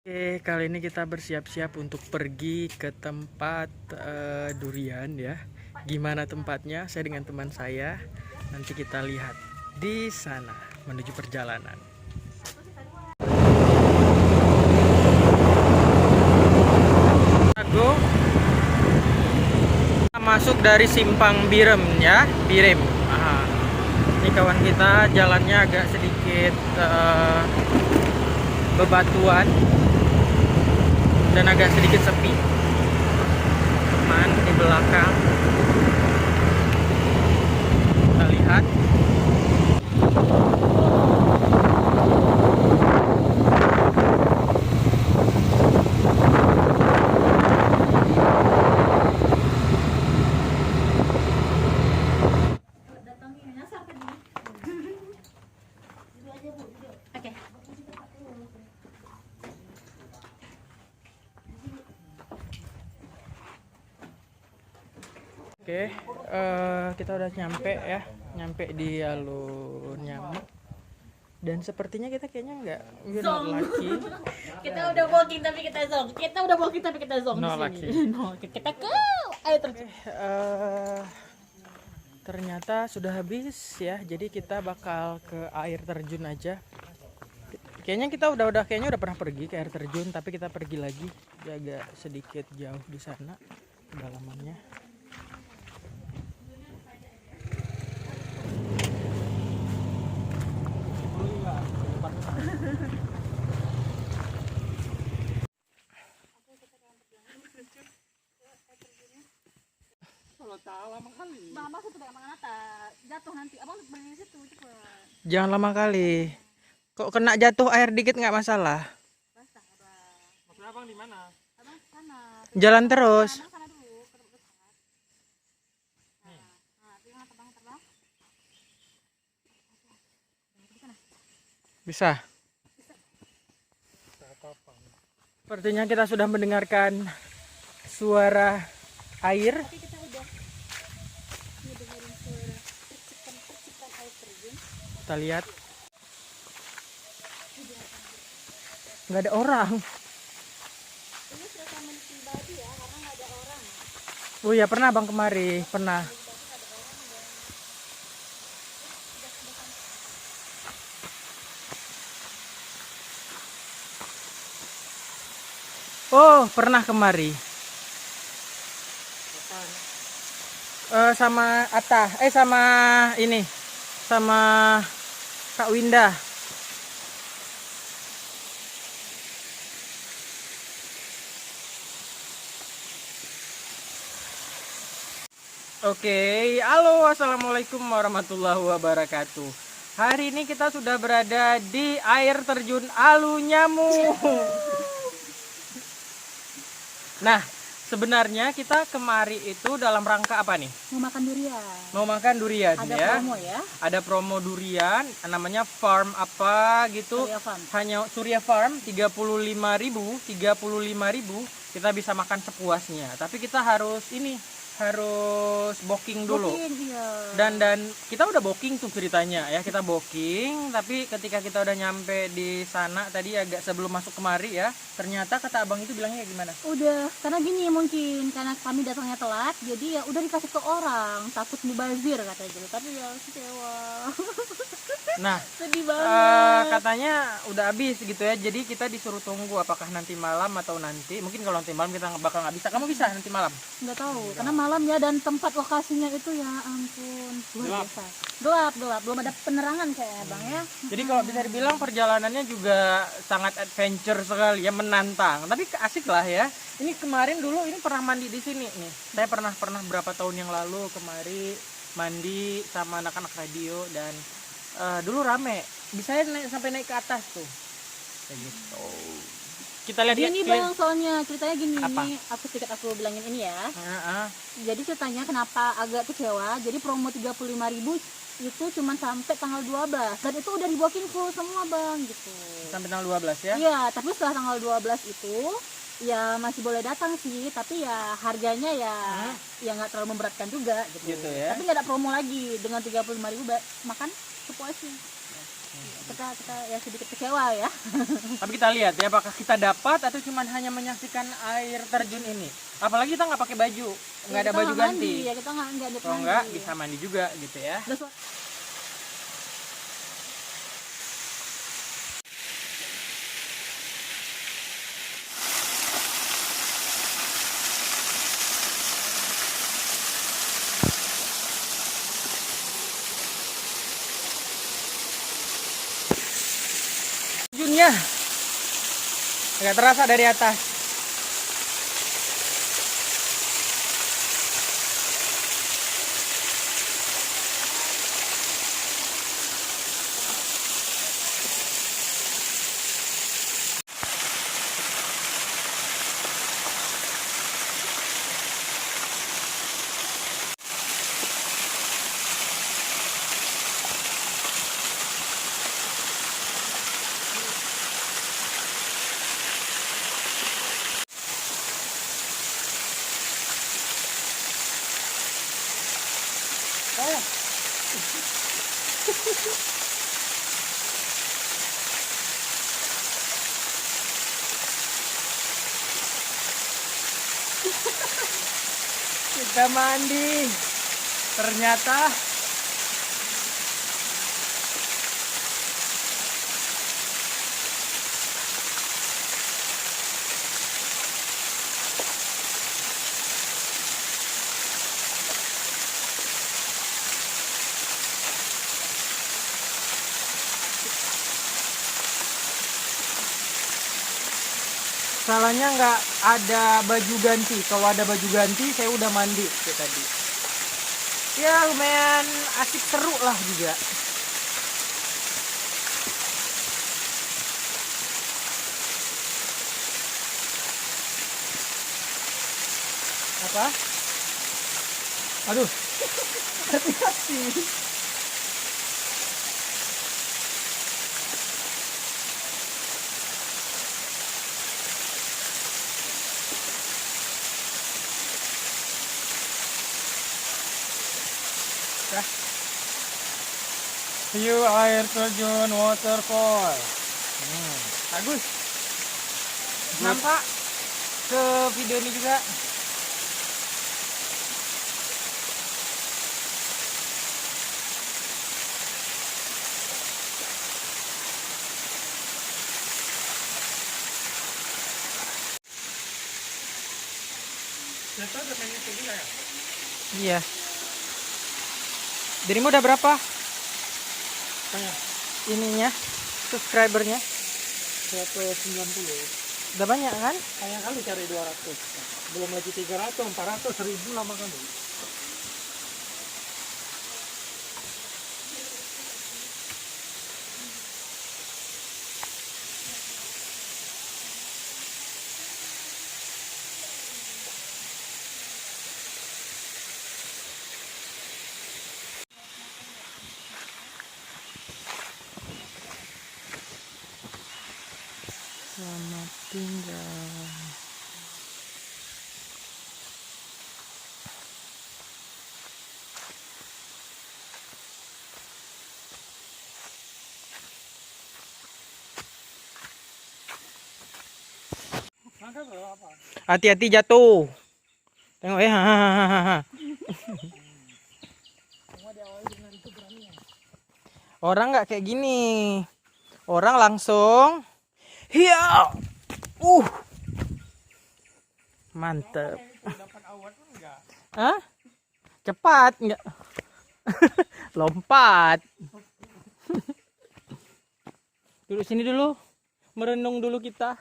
Oke, kali ini kita bersiap-siap untuk pergi ke tempat durian ya. Gimana tempatnya? Saya dengan teman saya. Nanti kita lihat di sana menuju perjalanan. Go. Kita masuk dari Simpang Birem ya, Birem. Aha. Ini kawan kita jalannya agak sedikit bebatuan dan agak sedikit sepi. Teman di belakang kita lihat Oke, kita udah nyampe di alun nyamuk dan sepertinya kita kayaknya nggak not lucky. Kita udah walking tapi kita zong. No di lucky. sini. No, kita ke ayo terus. Ternyata sudah habis ya, jadi kita bakal ke air terjun aja. Kayaknya kita udah pernah pergi ke air terjun, tapi kita pergi lagi, agak sedikit jauh di sana kedalamannya. Bang, masuk tuh Bang Nata. Jatuh nanti. Abang berdiri situ cepat. Jangan lama kali. Kok kena jatuh air dikit nggak masalah. Basah, Abang. Maksudnya abang di mana? Abang sana. Jalan terus. Abang sana dulu. Nah, tinggal terbang. Bisa. Sepertinya kita sudah mendengarkan suara air. Tapi kita udah ngedengerin suara percikan air terjun. Kita lihat. Nggak ada orang. Ini suasana pribadi ya, karena nggak ada orang. Oh ya, pernah bang kemari, pernah. Oh, pernah kemari. Sama Atta, sama ini, sama Kak Winda. Oke, halo, assalamualaikum warahmatullahi wabarakatuh. Hari ini kita sudah berada di air terjun Alunyamu. Nah, sebenarnya kita kemari itu dalam rangka apa nih? Mau makan durian. Mau makan durian Ada ya. promo ya. Ada promo durian, namanya farm apa gitu. Surya Farm. Hanya Surya Farm 35.000, 35.000 kita bisa makan sepuasnya. Tapi kita harus booking dulu. Booking, iya. Dan kita udah booking tuh ceritanya ya, kita booking, tapi ketika kita udah nyampe di sana tadi agak sebelum masuk kemari ya, ternyata kata abang itu bilangnya kayak gimana? Udah, karena gini mungkin karena kami datangnya telat, jadi ya udah dikasih ke orang, takut mubazir katanya gitu. Tapi ya kecewa. Nah, Sedih banget. katanya udah habis gitu ya, jadi kita disuruh tunggu apakah nanti malam atau nanti. Mungkin kalau nanti malam kita bakal nggak bisa. Kamu bisa nanti malam? Nggak tahu, karena malam ya, dan tempat lokasinya itu ya ampun luar biasa. Gelap, belum ada penerangan kayaknya bang ya. Jadi kalau bisa dibilang perjalanannya juga sangat adventure sekali ya, menantang. Tapi asik lah ya. Ini kemarin dulu ini pernah mandi di sini nih. Saya pernah berapa tahun yang lalu kemari mandi sama anak-anak radio dan dulu rame. Bisa sampai naik ke atas tuh. Kayak gitu. Kita lihat Gini bang, soalnya ceritanya gini, Apa? ini aku sedikit aku bilangin ini ya. Heeh. Jadi ceritanya kenapa agak kecewa, jadi promo 35.000 itu cuma sampai tanggal 12 dan itu udah di booking full semua bang gitu. Sampai tanggal 12 ya. Iya, tapi setelah tanggal 12 itu ya masih boleh datang sih, tapi ya harganya ya ya nggak terlalu memberatkan juga gitu. Gitu ya. Tapi nggak ada promo lagi dengan 35.000 makan sepuasnya. kita ya sedikit kecewa ya. Tapi kita lihat ya, apakah kita dapat atau cuman hanya menyaksikan air terjun ini. Apalagi kita nggak pakai baju, nggak ada Kita baju nggak ganti. mandi, ya kita nggak ada Kalau mandi. nggak bisa mandi juga gitu ya. Terus, Terjunnya nggak terasa dari atas. Kita mandi. Ternyata salahnya nggak ada baju ganti. Kalau ada baju ganti saya udah mandi kayak tadi. Ya lumayan asik, seru lah juga. Apa? Aduh, hati-hati. View air terjun waterfall. Bagus. Nampak ke video ini juga. Iya. Dirimu udah berapa? Ininya, subscribernya 190. udah banyak kan? Sayang kali cari 200. Belum lagi 300, 400, 1000 lama kali. Selamat tinggal. Mangga berapa? Hati-hati jatuh. Tengok ya. Hahaha. Orang nggak kayak gini. Orang langsung hiya. Mantep. Dapat award pun enggak. Hah? Cepat nggak? Lompat. Duduk sini dulu. Merenung dulu kita.